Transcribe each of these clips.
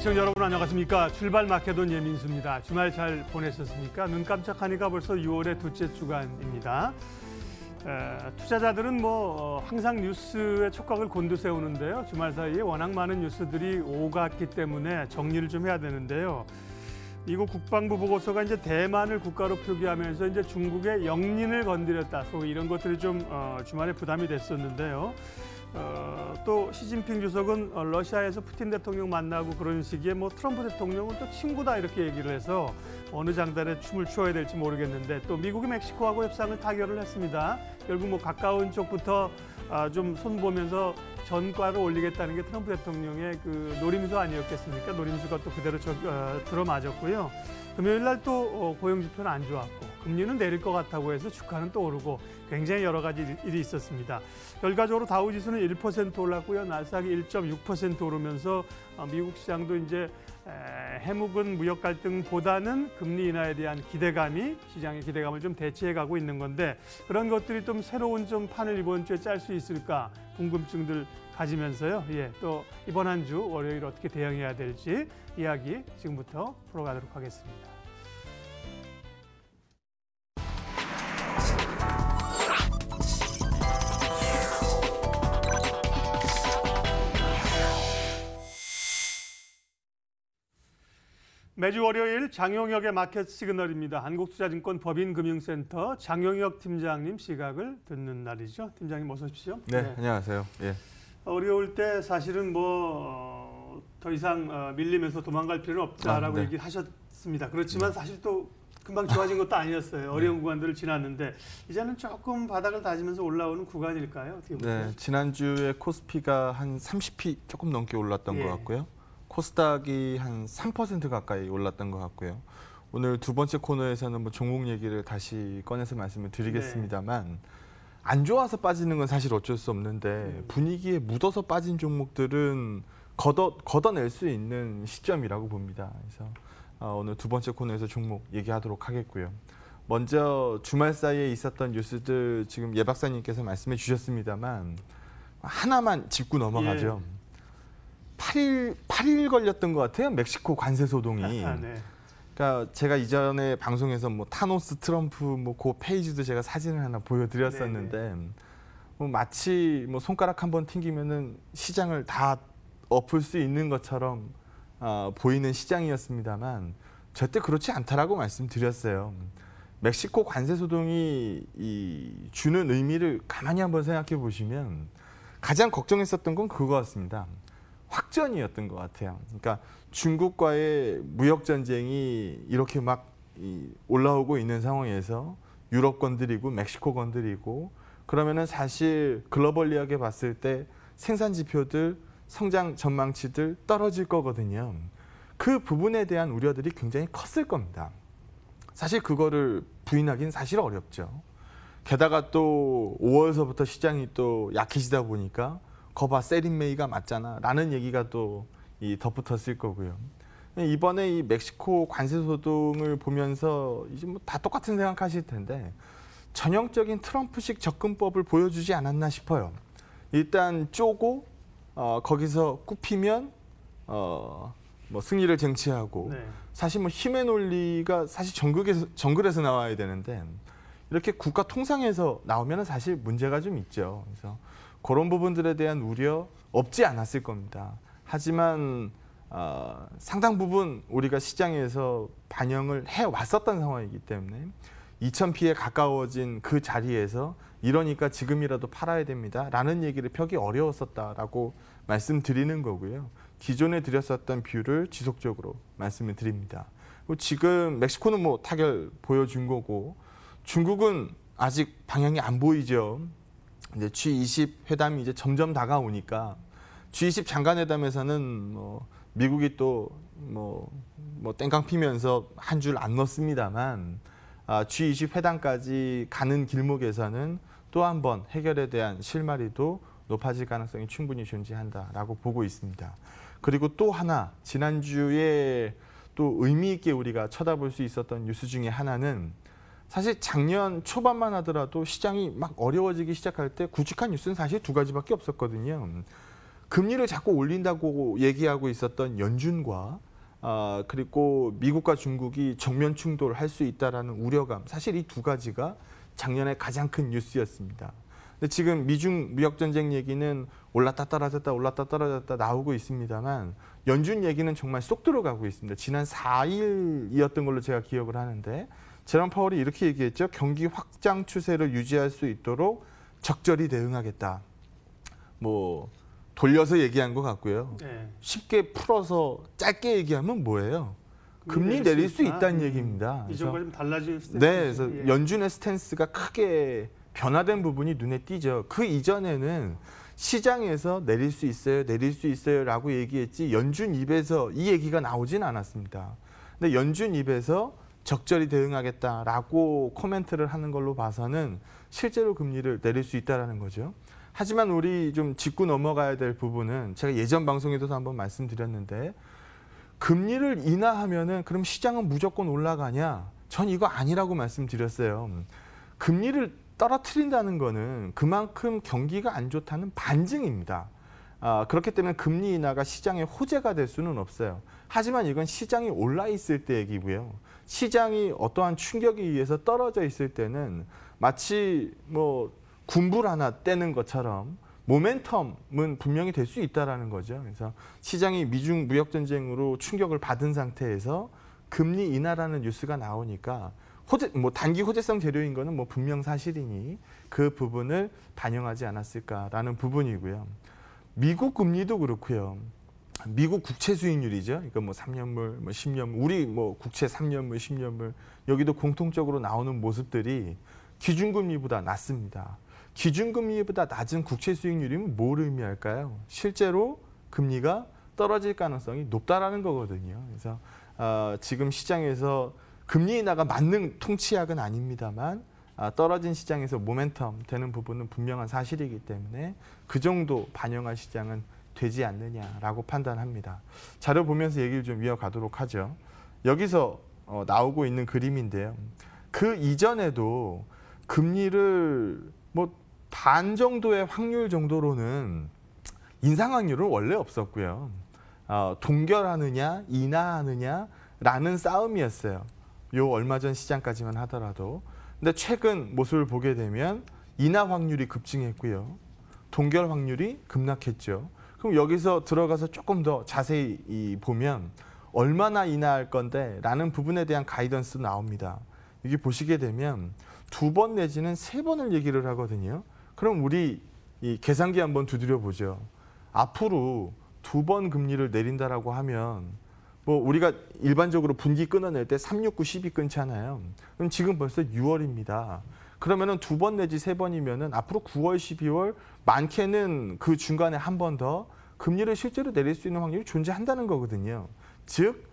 시청자 여러분 안녕하십니까. 출발 마케돈 예민수입니다. 주말 잘 보내셨습니까? 눈 깜짝하니까 벌써 6월의 둘째 주간입니다. 투자자들은 항상 뉴스에 촉각을 곤두세우는데요. 주말 사이에 워낙 많은 뉴스들이 오갔기 때문에 정리를 좀 해야 되는데요. 미국 국방부 보고서가 이제 대만을 국가로 표기하면서 이제 중국의 영린을 건드렸다. 소위 이런 것들이 좀 주말에 부담이 됐었는데요. 또 시진핑 주석은 러시아에서 푸틴 대통령 만나고 그런 시기에 트럼프 대통령은 또 친구다 이렇게 얘기를 해서 어느 장단에 춤을 추어야 될지 모르겠는데 또 미국이 멕시코하고 협상을 타결을 했습니다. 결국 가까운 쪽부터 좀 손보면서 전과를 올리겠다는 게 트럼프 대통령의 그 노림수 아니었겠습니까? 노림수가 또 그대로 들어맞았고요. 금요일 날 또 고용 지표는 안 좋았고 금리는 내릴 것 같다고 해서 주가는 또 오르고 굉장히 여러 가지 일이 있었습니다. 결과적으로 다우지수는 1% 올랐고요. 나스닥이 1.6% 오르면서 미국 시장도 이제 해묵은 무역 갈등보다는 금리 인하에 대한 기대감이 시장의 기대감을 좀 대체해가고 있는 건데 그런 것들이 좀 새로운 좀 판을 이번 주에 짤 수 있을까 궁금증들 가지면서요. 또 이번 한 주 월요일 어떻게 대응해야 될지 이야기 지금부터 풀어가도록 하겠습니다. 매주 월요일 장용혁의 마켓 시그널입니다. 한국투자증권 법인금융센터 장용혁 팀장님 시각을 듣는 날이죠. 팀장님 어서 오십시오. 네, 안녕하세요. 예. 어려울 때 사실은 더 이상 밀리면서 도망갈 필요는 없다라고 네. 얘기를 하셨습니다. 그렇지만 사실 또 금방 좋아진 것도 아니었어요. 어려운 구간들을 지났는데 이제는 조금 바닥을 다지면서 올라오는 구간일까요? 어떻게 보세요? 네, 지난주에 코스피가 한 30p 조금 넘게 올랐던 것 같고요. 코스닥이 한 3% 가까이 올랐던 것 같고요. 오늘 두 번째 코너에서는 종목 얘기를 다시 꺼내서 말씀을 드리겠습니다만 안 좋아서 빠지는 건 사실 어쩔 수 없는데 분위기에 묻어서 빠진 종목들은 걷어낼 수 있는 시점이라고 봅니다. 그래서 오늘 두 번째 코너에서 종목 얘기하도록 하겠고요. 먼저 주말 사이에 있었던 뉴스들 지금 예 박사님께서 말씀해 주셨습니다만 하나만 짚고 넘어가죠. 8일 걸렸던 것 같아요. 멕시코 관세 소동이. 네. 그러니까 제가 이전에 방송에서 타노스, 트럼프 그 페이지도 제가 사진을 하나 보여드렸었는데 마치 손가락 한번 튕기면은 시장을 다 엎을 수 있는 것처럼 보이는 시장이었습니다만 절대 그렇지 않다라고 말씀드렸어요. 멕시코 관세 소동이 주는 의미를 가만히 한번 생각해 보시면 가장 걱정했었던 건 그거였습니다. 확전이었던 것 같아요. 그러니까 중국과의 무역 전쟁이 이렇게 막 올라오고 있는 상황에서 유럽 건드리고 멕시코 건드리고 그러면은 사실 글로벌리하게 봤을 때 생산 지표들, 성장 전망치들 떨어질 거거든요. 그 부분에 대한 우려들이 굉장히 컸을 겁니다. 사실 그거를 부인하기는 사실 어렵죠. 게다가 또 5월서부터 시장이 또 약해지다 보니까 거봐 세린메이가 맞잖아 라는 얘기가 또 덧붙었을 거고요. 이번에 이 멕시코 관세 소동을 보면서 이제 다 똑같은 생각하실 텐데 전형적인 트럼프식 접근법을 보여주지 않았나 싶어요. 일단 쪼고 거기서 굽히면 승리를 쟁취하고 사실 힘의 논리가 사실 정글에서 나와야 되는데 이렇게 국가 통상에서 나오면 사실 문제가 좀 있죠. 그래서 그런 부분들에 대한 우려 없지 않았을 겁니다. 하지만 상당 부분 우리가 시장에서 반영을 해왔었던 상황이기 때문에 2000p에 가까워진 그 자리에서 이러니까 지금이라도 팔아야 됩니다. 라는 얘기를 펴기 어려웠었다라고 말씀드리는 거고요. 기존에 드렸었던 뷰를 지속적으로 말씀을 드립니다. 지금 멕시코는 타결 보여준 거고 중국은 아직 방향이 안 보이죠. 이제 G20 회담이 이제 점점 다가오니까 G20 장관회담에서는 미국이 또 땡깡 피면서 한 줄 안 넣습니다만 G20 회담까지 가는 길목에서는 또 한 번 해결에 대한 실마리도 높아질 가능성이 충분히 존재한다라고 보고 있습니다. 그리고 또 하나 지난주에 또 의미 있게 우리가 쳐다볼 수 있었던 뉴스 중에 하나는 사실 작년 초반만 하더라도 시장이 막 어려워지기 시작할 때 굵직한 뉴스는 사실 두 가지밖에 없었거든요. 금리를 자꾸 올린다고 얘기하고 있었던 연준과 그리고 미국과 중국이 정면 충돌할 수 있다라는 우려감, 사실 이 두 가지가 작년에 가장 큰 뉴스였습니다. 근데 지금 미중 무역 전쟁 얘기는 올랐다 떨어졌다 올랐다 떨어졌다 나오고 있습니다만 연준 얘기는 정말 쏙 들어가고 있습니다. 지난 4일이었던 걸로 제가 기억을 하는데 제롬 파월이 이렇게 얘기했죠. 경기 확장 추세를 유지할 수 있도록 적절히 대응하겠다. 뭐 돌려서 얘기한 것 같고요. 네. 쉽게 풀어서 짧게 얘기하면 뭐예요? 금리 내릴 수 있다는 얘기입니다. 이전과 좀 달라질 수 네, 그래서 연준의 스탠스가 크게 변화된 부분이 눈에 띄죠. 그 이전에는 시장에서 내릴 수 있어요라고 얘기했지 연준 입에서 이 얘기가 나오진 않았습니다. 근데 연준 입에서 적절히 대응하겠다라고 코멘트를 하는 걸로 봐서는 실제로 금리를 내릴 수 있다라는 거죠. 하지만 우리 좀 짚고 넘어가야 될 부분은 제가 예전 방송에도 한번 말씀드렸는데 금리를 인하하면은 그럼 시장은 무조건 올라가냐? 전 이거 아니라고 말씀드렸어요. 금리를 떨어뜨린다는 거는 그만큼 경기가 안 좋다는 반증입니다. 그렇기 때문에 금리 인하가 시장의 호재가 될 수는 없어요. 하지만 이건 시장이 올라 있을 때 얘기고요. 시장이 어떠한 충격에 의해서 떨어져 있을 때는 마치 뭐 군불 하나 떼는 것처럼 모멘텀은 분명히 될 수 있다라는 거죠. 그래서 시장이 미중 무역 전쟁으로 충격을 받은 상태에서 금리 인하라는 뉴스가 나오니까 단기 호재성 재료인 거는 뭐 분명 사실이니 그 부분을 반영하지 않았을까라는 부분이고요. 미국 금리도 그렇고요. 미국 국채 수익률이죠. 이거 뭐 3년물, 뭐 10년물, 우리 뭐 국채 3년물, 10년물 여기도 공통적으로 나오는 모습들이 기준금리보다 낮습니다. 기준금리보다 낮은 국채 수익률이면 뭘 의미할까요? 실제로 금리가 떨어질 가능성이 높다라는 거거든요. 그래서 지금 시장에서 금리 인하가 맞는 통치약은 아닙니다만 떨어진 시장에서 모멘텀 되는 부분은 분명한 사실이기 때문에 그 정도 반영할 시장은 되지 않느냐라고 판단합니다. 자료 보면서 얘기를 좀 이어가도록 하죠. 여기서 나오고 있는 그림인데요. 그 이전에도 금리를 뭐 반 정도의 확률 정도로는 인상 확률은 원래 없었고요. 동결하느냐 인하하느냐라는 싸움이었어요. 요 얼마 전 시장까지만 하더라도. 근데 최근 모습을 보게 되면 인하 확률이 급증했고요. 동결 확률이 급락했죠. 그럼 여기서 들어가서 조금 더 자세히 보면 얼마나 인하할 건데 라는 부분에 대한 가이던스도 나옵니다. 여기 보시게 되면 2번 내지는 3번을 얘기를 하거든요. 그럼 우리 이 계산기 한번 두드려 보죠. 앞으로 2번 금리를 내린다라고 하면 뭐 우리가 일반적으로 분기 끊어낼 때 3, 6, 9, 12 끊잖아요. 그럼 지금 벌써 6월입니다. 그러면은 2번 내지 3번이면은 앞으로 9월, 12월 많게는 그 중간에 한 번 더 금리를 실제로 내릴 수 있는 확률이 존재한다는 거거든요. 즉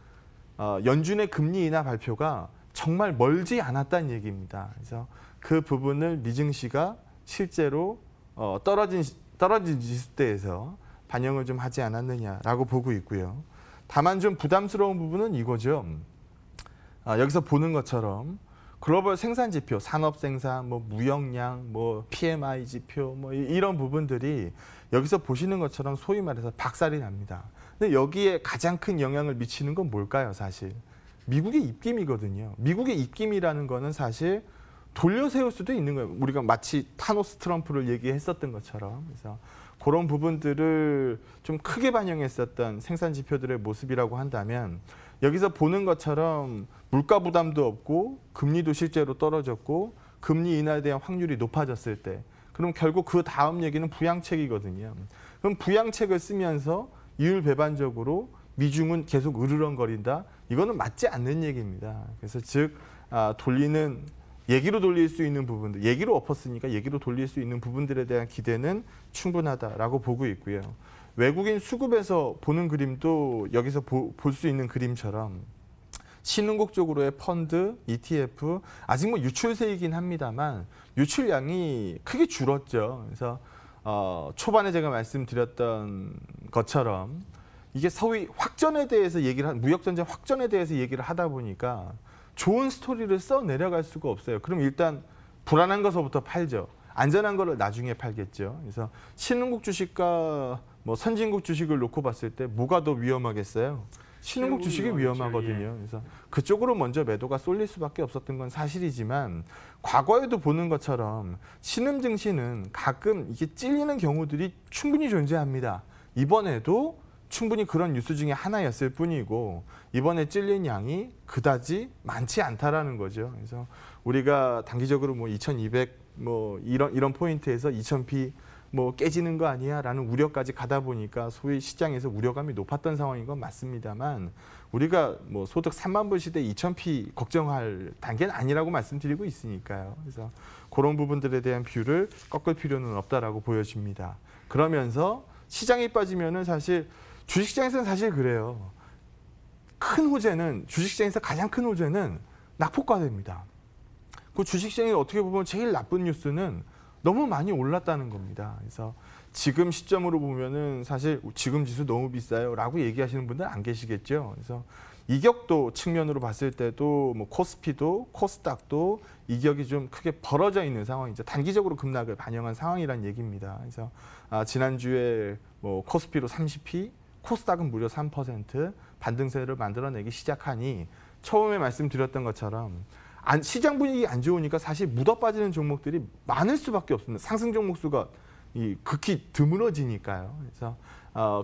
연준의 금리 인하 발표가 정말 멀지 않았다는 얘기입니다. 그래서 그 부분을 미증시가 실제로 떨어진 지수대에서 반영을 좀 하지 않았느냐라고 보고 있고요. 다만 좀 부담스러운 부분은 이거죠. 여기서 보는 것처럼 글로벌 생산 지표, 산업 생산, 뭐 무역량, 뭐 PMI 지표, 뭐 이런 부분들이 여기서 보시는 것처럼 소위 말해서 박살이 납니다. 근데 여기에 가장 큰 영향을 미치는 건 뭘까요, 사실? 미국의 입김이거든요. 미국의 입김이라는 거는 사실 돌려 세울 수도 있는 거예요. 우리가 마치 타노스 트럼프를 얘기했었던 것처럼. 그래서 그런 부분들을 좀 크게 반영했었던 생산 지표들의 모습이라고 한다면 여기서 보는 것처럼 물가 부담도 없고 금리도 실제로 떨어졌고 금리 인하에 대한 확률이 높아졌을 때 그럼 결국 그 다음 얘기는 부양책이거든요. 그럼 부양책을 쓰면서 이율 배반적으로 미중은 계속 으르렁거린다. 이거는 맞지 않는 얘기입니다. 그래서 즉 얘기로 돌릴 수 있는 부분들, 얘기로 엎었으니까 얘기로 돌릴 수 있는 부분들에 대한 기대는 충분하다라고 보고 있고요. 외국인 수급에서 보는 그림도 여기서 볼 수 있는 그림처럼 신흥국 쪽으로의 펀드, ETF, 아직 뭐 유출세이긴 합니다만 유출량이 크게 줄었죠. 그래서 초반에 제가 말씀드렸던 것처럼 이게 소위 확전에 대해서 무역전쟁 확전에 대해서 얘기를 하다 보니까 좋은 스토리를 써 내려갈 수가 없어요. 그럼 일단 불안한 것부터 팔죠. 안전한 거를 나중에 팔겠죠. 그래서 신흥국 주식과 뭐 선진국 주식을 놓고 봤을 때 뭐가 더 위험하겠어요? 신흥국 주식이 위험하거든요. 그래서 그쪽으로 먼저 매도가 쏠릴 수밖에 없었던 건 사실이지만 과거에도 보는 것처럼 신흥 증시는 가끔 이게 찔리는 경우들이 충분히 존재합니다. 이번에도 충분히 그런 뉴스 중에 하나였을 뿐이고 이번에 찔린 양이 그다지 많지 않다라는 거죠. 그래서 우리가 단기적으로 뭐 2,200 뭐 이런 포인트에서 2,000p 뭐 깨지는 거 아니야라는 우려까지 가다 보니까 소위 시장에서 우려감이 높았던 상황인 건 맞습니다만 우리가 뭐 소득 3만 불 시대 2,000p 걱정할 단계는 아니라고 말씀드리고 있으니까요. 그래서 그런 부분들에 대한 뷰를 꺾을 필요는 없다라고 보여집니다. 그러면서 시장이 빠지면은 사실 주식시장에서는 사실 그래요. 큰 호재는 주식시장에서 가장 큰 호재는 낙폭과대입니다. 그 주식시장이 어떻게 보면 제일 나쁜 뉴스는 너무 많이 올랐다는 겁니다. 그래서 지금 시점으로 보면은 사실 지금 지수 너무 비싸요라고 얘기하시는 분들 안 계시겠죠. 그래서 이격도 측면으로 봤을 때도 뭐 코스피도 코스닥도 이격이 좀 크게 벌어져 있는 상황이죠. 단기적으로 급락을 반영한 상황이란 얘기입니다. 그래서 지난주에 뭐 코스피로 30p, 코스닥은 무려 3% 반등세를 만들어내기 시작하니 처음에 말씀드렸던 것처럼 시장 분위기 안 좋으니까 사실 묻어 빠지는 종목들이 많을 수밖에 없습니다. 상승 종목 수가 극히 드물어지니까요. 그래서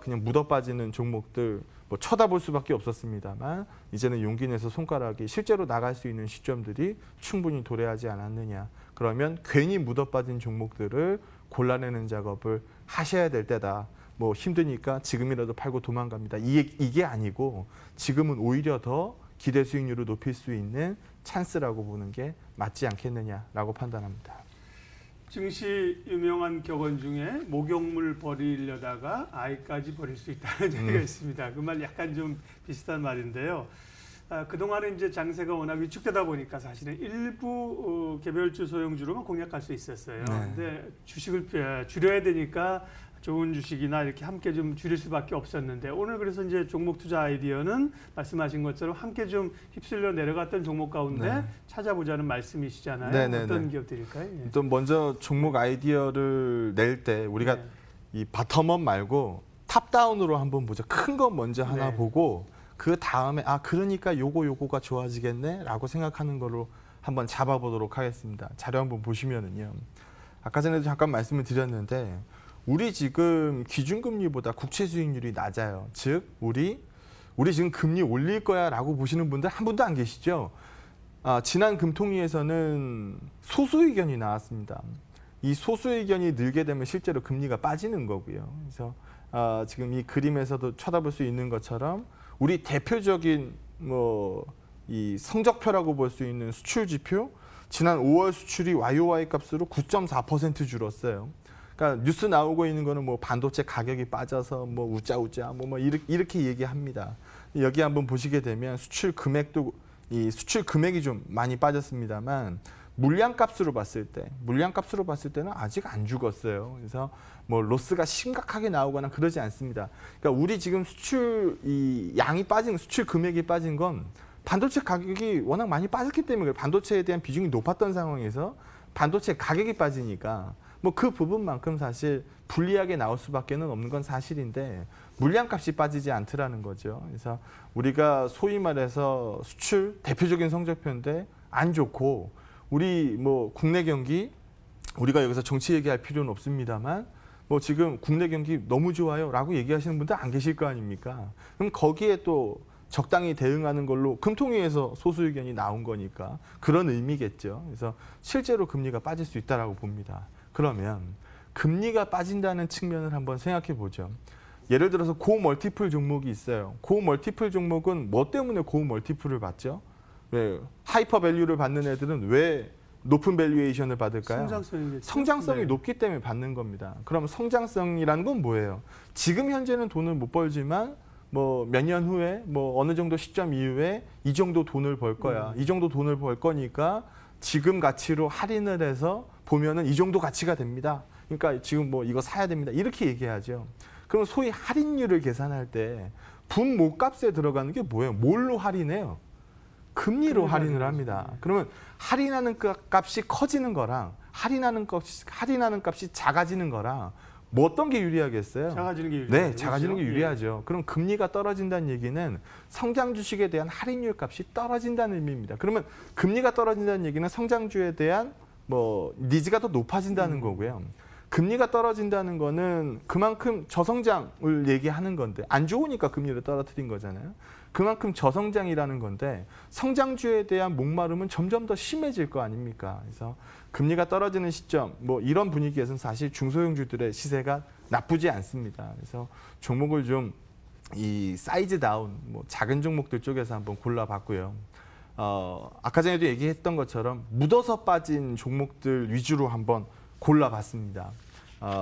그냥 묻어 빠지는 종목들 뭐 쳐다볼 수밖에 없었습니다만 이제는 용기 내서 손가락이 실제로 나갈 수 있는 시점들이 충분히 도래하지 않았느냐. 그러면 괜히 묻어 빠진 종목들을 골라내는 작업을 하셔야 될 때다. 뭐 힘드니까 지금이라도 팔고 도망갑니다. 이게 아니고 지금은 오히려 더 기대 수익률을 높일 수 있는 찬스라고 보는 게 맞지 않겠느냐라고 판단합니다. 증시 유명한 격언 중에 목욕물 버리려다가 아이까지 버릴 수 있다는 얘기가 있습니다. 그 말 약간 좀 비슷한 말인데요. 그동안은 이제 장세가 워낙 위축되다 보니까 사실은 일부 개별주 소형주로만 공략할 수 있었어요. 근데 주식을 줄여야 되니까 좋은 주식이나 이렇게 함께 좀 줄일 수밖에 없었는데 오늘 그래서 이제 종목 투자 아이디어는 말씀하신 것처럼 함께 좀 휩쓸려 내려갔던 종목 가운데 찾아보자는 말씀이시잖아요. 어떤 기업들일까요? 또 먼저 종목 아이디어를 낼 때 우리가 이 바텀업 말고 탑다운으로 한번 보자. 큰 거 먼저 하나 보고 그 다음에 그러니까 요거가 좋아지겠네라고 생각하는 걸로 한번 잡아보도록 하겠습니다. 자료 한번 보시면은요. 아까 전에도 잠깐 말씀을 드렸는데 우리 지금 기준금리보다 국채 수익률이 낮아요. 즉 우리 지금 금리 올릴 거야라고 보시는 분들 한 분도 안 계시죠. 지난 금통위에서는 소수 의견이 나왔습니다. 이 소수 의견이 늘게 되면 실제로 금리가 빠지는 거고요. 그래서 지금 이 그림에서도 쳐다볼 수 있는 것처럼 우리 대표적인 이 성적표라고 볼 수 있는 수출 지표 지난 5월 수출이 YOY 값으로 9.4% 줄었어요. 그러니까 뉴스 나오고 있는 거는 뭐 반도체 가격이 빠져서 뭐 우짜우짜 이렇게 얘기합니다. 여기 한번 보시게 되면 수출 금액이 좀 많이 빠졌습니다만 물량값으로 봤을 때는 아직 안 죽었어요. 그래서 뭐 로스가 심각하게 나오거나 그러지 않습니다. 그러니까 우리 지금 수출 수출 금액이 빠진 건 반도체 가격이 워낙 많이 빠졌기 때문에 반도체에 대한 비중이 높았던 상황에서 반도체 가격이 빠지니까 뭐 그 부분만큼 사실 불리하게 나올 수밖에 없는 건 사실인데 물량값이 빠지지 않더라는 거죠. 그래서 우리가 소위 말해서 수출 대표적인 성적표인데 안 좋고 우리 뭐 국내 경기 우리가 여기서 정치 얘기할 필요는 없습니다만 뭐 지금 국내 경기 너무 좋아요라고 얘기하시는 분들 안 계실 거 아닙니까? 그럼 거기에 또 적당히 대응하는 걸로 금통위에서 소수 의견이 나온 거니까 그런 의미겠죠. 그래서 실제로 금리가 빠질 수 있다라고 봅니다. 그러면 금리가 빠진다는 측면을 한번 생각해 보죠. 예를 들어서 고멀티플 종목이 있어요. 고멀티플 종목은 뭐 때문에 고멀티플을 받죠? 왜 하이퍼 밸류를 받는 애들은 왜 높은 밸류에이션을 받을까요? 성장성이 높기 때문에 받는 겁니다. 그럼 성장성이라는 건 뭐예요? 지금 현재는 돈을 못 벌지만 뭐 몇 년 후에 뭐 어느 정도 시점 이후에 이 정도 돈을 벌 거야. 이 정도 돈을 벌 거니까 지금 가치로 할인을 해서 보면은 이 정도 가치가 됩니다. 그러니까 지금 뭐 이거 사야 됩니다. 이렇게 얘기하죠. 그럼 소위 할인율을 계산할 때 분모값에 들어가는 게 뭐예요? 뭘로 할인해요? 금리로 할인을 합니다. 그러면 할인하는 값이 커지는 거랑 할인하는 값이 작아지는 거랑 뭐 어떤 게 유리하겠어요? 작아지는 게 네, 유리하죠. 작아지는 게 그렇죠? 유리하죠. 그럼 금리가 떨어진다는 얘기는 성장 주식에 대한 할인율 값이 떨어진다는 의미입니다. 그러면 금리가 떨어진다는 얘기는 성장주에 대한 뭐 니즈가 더 높아진다는 거고요. 금리가 떨어진다는 거는 그만큼 저성장을 얘기하는 건데 안 좋으니까 금리를 떨어뜨린 거잖아요. 그만큼 저성장이라는 건데 성장주에 대한 목마름은 점점 더 심해질 거 아닙니까? 그래서 금리가 떨어지는 시점, 뭐 이런 분위기에서는 사실 중소형주들의 시세가 나쁘지 않습니다. 그래서 종목을 좀 이 사이즈 다운, 뭐 작은 종목들 쪽에서 한번 골라봤고요. 아까 전에도 얘기했던 것처럼 묻어서 빠진 종목들 위주로 한번 골라봤습니다.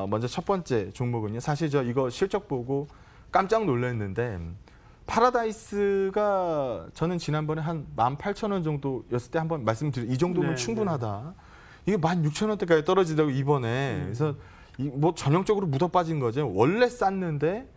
먼저 첫 번째 종목은요. 사실 저 이거 실적 보고 깜짝 놀랐는데 파라다이스가 저는 지난번에 한 18,000원 정도였을 때 한번 말씀드린 이 정도면 네, 충분하다. 이게 16,000원대까지 떨어지다고 이번에. 그래서 뭐 전형적으로 묻어 빠진 거죠. 원래 쌌는데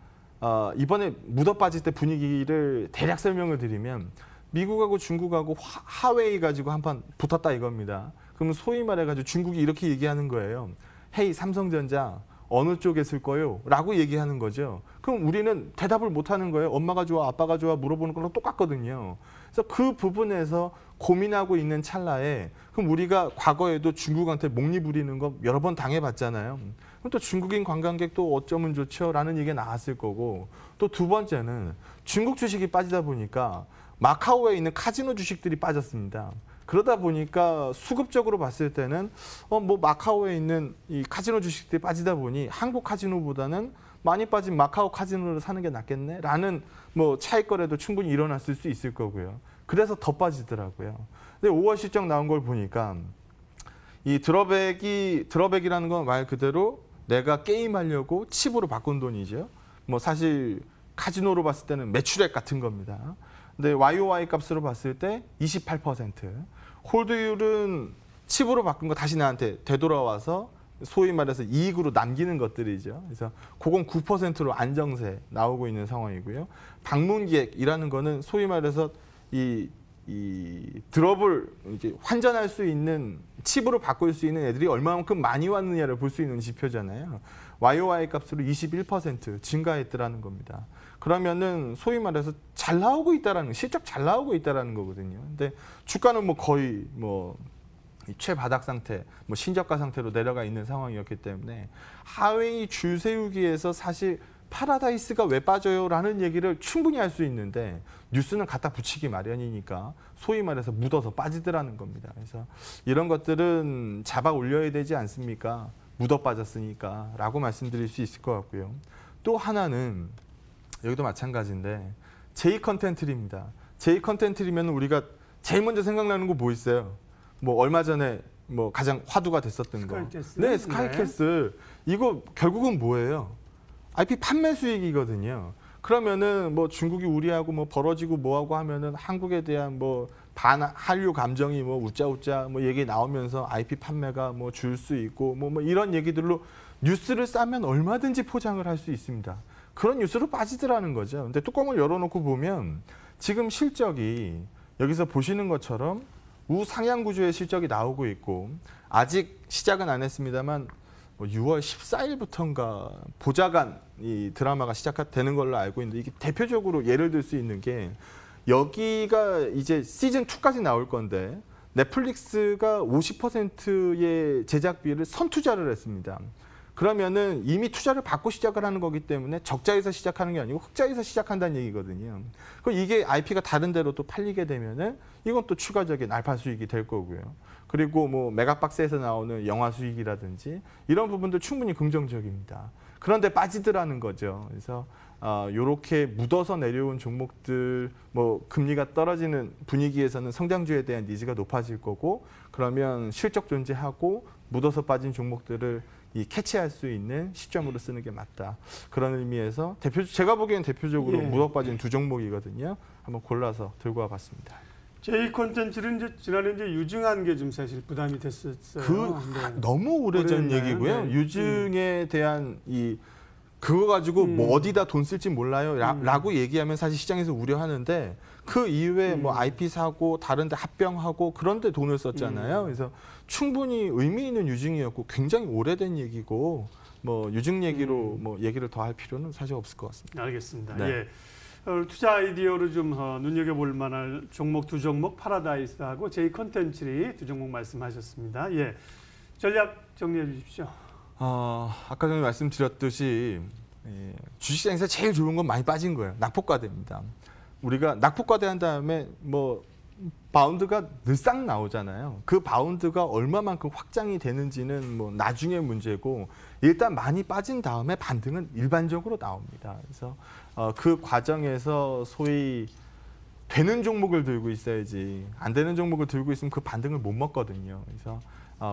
이번에 묻어 빠질 때 분위기를 대략 설명을 드리면 미국하고 중국하고 하웨이 가지고 한판 붙었다 이겁니다. 그러면 소위 말해가지고 중국이 이렇게 얘기하는 거예요. 헤이 삼성전자 어느 쪽에 쓸 거요? 라고 얘기하는 거죠. 그럼 우리는 대답을 못하는 거예요. 엄마가 좋아, 아빠가 좋아 물어보는 거랑 똑같거든요. 그래서 그 부분에서 고민하고 있는 찰나에 그럼 우리가 과거에도 중국한테 목리 부리는 거 여러 번 당해봤잖아요. 그럼 또 중국인 관광객 또 어쩌면 좋죠? 라는 얘기가 나왔을 거고 또 두 번째는 중국 주식이 빠지다 보니까 마카오에 있는 카지노 주식들이 빠졌습니다. 그러다 보니까 수급적으로 봤을 때는 뭐 마카오에 있는 이 카지노 주식들이 빠지다 보니 한국 카지노보다는 많이 빠진 마카오 카지노를 사는 게 낫겠네라는 뭐 차익거래도 충분히 일어났을 수 있을 거고요. 그래서 더 빠지더라고요. 근데 5월 실적 나온 걸 보니까 이 드러백이라는 건 말 그대로 내가 게임하려고 칩으로 바꾼 돈이죠. 뭐 사실 카지노로 봤을 때는 매출액 같은 겁니다. 근데 YOY 값으로 봤을 때 28%. 홀드율은 칩으로 바꾼 거 다시 나한테 되돌아와서 소위 말해서 이익으로 남기는 것들이죠. 그래서 그건 9%로 안정세 나오고 있는 상황이고요. 방문객이라는 거는 소위 말해서 이 드롭을 이제 환전할 수 있는 칩으로 바꿀 수 있는 애들이 얼마만큼 많이 왔느냐를 볼 수 있는 지표잖아요. YOY 값으로 21% 증가했더라는 겁니다. 그러면은 소위 말해서 잘 나오고 있다라는 실적 잘 나오고 있다라는 거거든요. 근데 주가는 뭐 거의 뭐 최바닥 상태, 뭐 신저가 상태로 내려가 있는 상황이었기 때문에 하웨이 줄 세우기에서 사실 파라다이스가 왜 빠져요라는 얘기를 충분히 할 수 있는데 뉴스는 갖다 붙이기 마련이니까 소위 말해서 묻어서 빠지더라는 겁니다. 그래서 이런 것들은 잡아 올려야 되지 않습니까? 묻어 빠졌으니까 라고 말씀드릴 수 있을 것 같고요. 또 하나는 여기도 마찬가지인데 J 컨텐츠입니다. J 컨텐츠면 우리가 제일 먼저 생각나는 거 뭐 있어요? 뭐 얼마 전에 뭐 가장 화두가 됐었던 거. 스카이캐슬? 네, 스카이캐슬. 이거 결국은 뭐예요? IP 판매 수익이거든요. 그러면은 뭐 중국이 우리하고 뭐 벌어지고 뭐하고 하면은 한국에 대한 뭐 반한류 감정이 뭐 웃자웃자 뭐 얘기 나오면서 IP 판매가 뭐 줄 수 있고 뭐 이런 얘기들로 뉴스를 싸면 얼마든지 포장을 할 수 있습니다. 그런 뉴스로 빠지더라는 거죠. 근데 뚜껑을 열어놓고 보면 지금 실적이 여기서 보시는 것처럼 우상향 구조의 실적이 나오고 있고 아직 시작은 안 했습니다만 뭐 6월 14일부터인가 보좌관 이 드라마가 시작되는 걸로 알고 있는데 이게 대표적으로 예를 들 수 있는 게 여기가 이제 시즌 2까지 나올 건데 넷플릭스가 50%의 제작비를 선투자를 했습니다. 그러면은 이미 투자를 받고 시작을 하는 거기 때문에 적자에서 시작하는 게 아니고 흑자에서 시작한다는 얘기거든요. 그럼 이게 IP가 다른 데로 또 팔리게 되면은 이건 또 추가적인 알파 수익이 될 거고요. 그리고 뭐 메가박스에서 나오는 영화 수익이라든지 이런 부분도 충분히 긍정적입니다. 그런데 빠지더라는 거죠. 그래서 요렇게 묻어서 내려온 종목들 뭐 금리가 떨어지는 분위기에서는 성장주에 대한 니즈가 높아질 거고 그러면 실적 존재하고 묻어서 빠진 종목들을 캐치할 수 있는 시점으로 쓰는 게 맞다. 그런 의미에서 제가 보기엔 대표적으로 묻어 빠진 두 종목이거든요. 한번 골라서 들고 와봤습니다. J 콘텐츠는 이제 지난해 이제 유증한 게 좀 사실 부담이 됐었어요. 너무 오래전 얘기고요. 네. 유증에 대한 그거 가지고 뭐 어디다 돈 쓸지 몰라요 라고 얘기하면 사실 시장에서 우려하는데 그 이후에 뭐 IP 사고 다른 데 합병하고 그런 데 돈을 썼잖아요. 그래서 충분히 의미 있는 유증이었고 굉장히 오래된 얘기고 뭐 유증 얘기로 뭐 얘기를 더 할 필요는 사실 없을 것 같습니다. 알겠습니다. 네. 예. 투자 아이디어로 좀 눈여겨볼 만한 종목 두 종목 파라다이스하고 제이 컨텐츠리 두 종목 말씀하셨습니다. 예. 전략 정리해 주십시오. 아까 전에 말씀드렸듯이 주식시장에서 제일 좋은 건 많이 빠진 거예요. 낙폭과대입니다. 우리가 낙폭과대 한 다음에 뭐 바운드가 늘상 나오잖아요. 그 바운드가 얼마만큼 확장이 되는지는 뭐 나중에 문제고 일단 많이 빠진 다음에 반등은 일반적으로 나옵니다. 그래서 그 과정에서 소위 되는 종목을 들고 있어야지 안 되는 종목을 들고 있으면 그 반등을 못 먹거든요. 그래서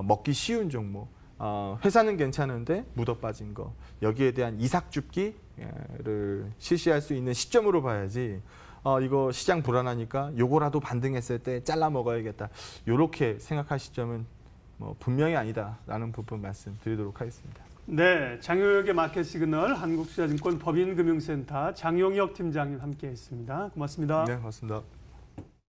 먹기 쉬운 종목, 회사는 괜찮은데 묻어 빠진 거 여기에 대한 이삭 줍기를 실시할 수 있는 시점으로 봐야지 이거 시장 불안하니까 요거라도 반등했을 때 잘라 먹어야겠다. 이렇게 생각할 시점은 뭐 분명히 아니다라는 부분 말씀드리도록 하겠습니다. 네, 장효혁의 마켓 시그널 한국투자증권 법인금융센터 장용혁 팀장님 함께했습니다. 고맙습니다. 네, 고맙습니다.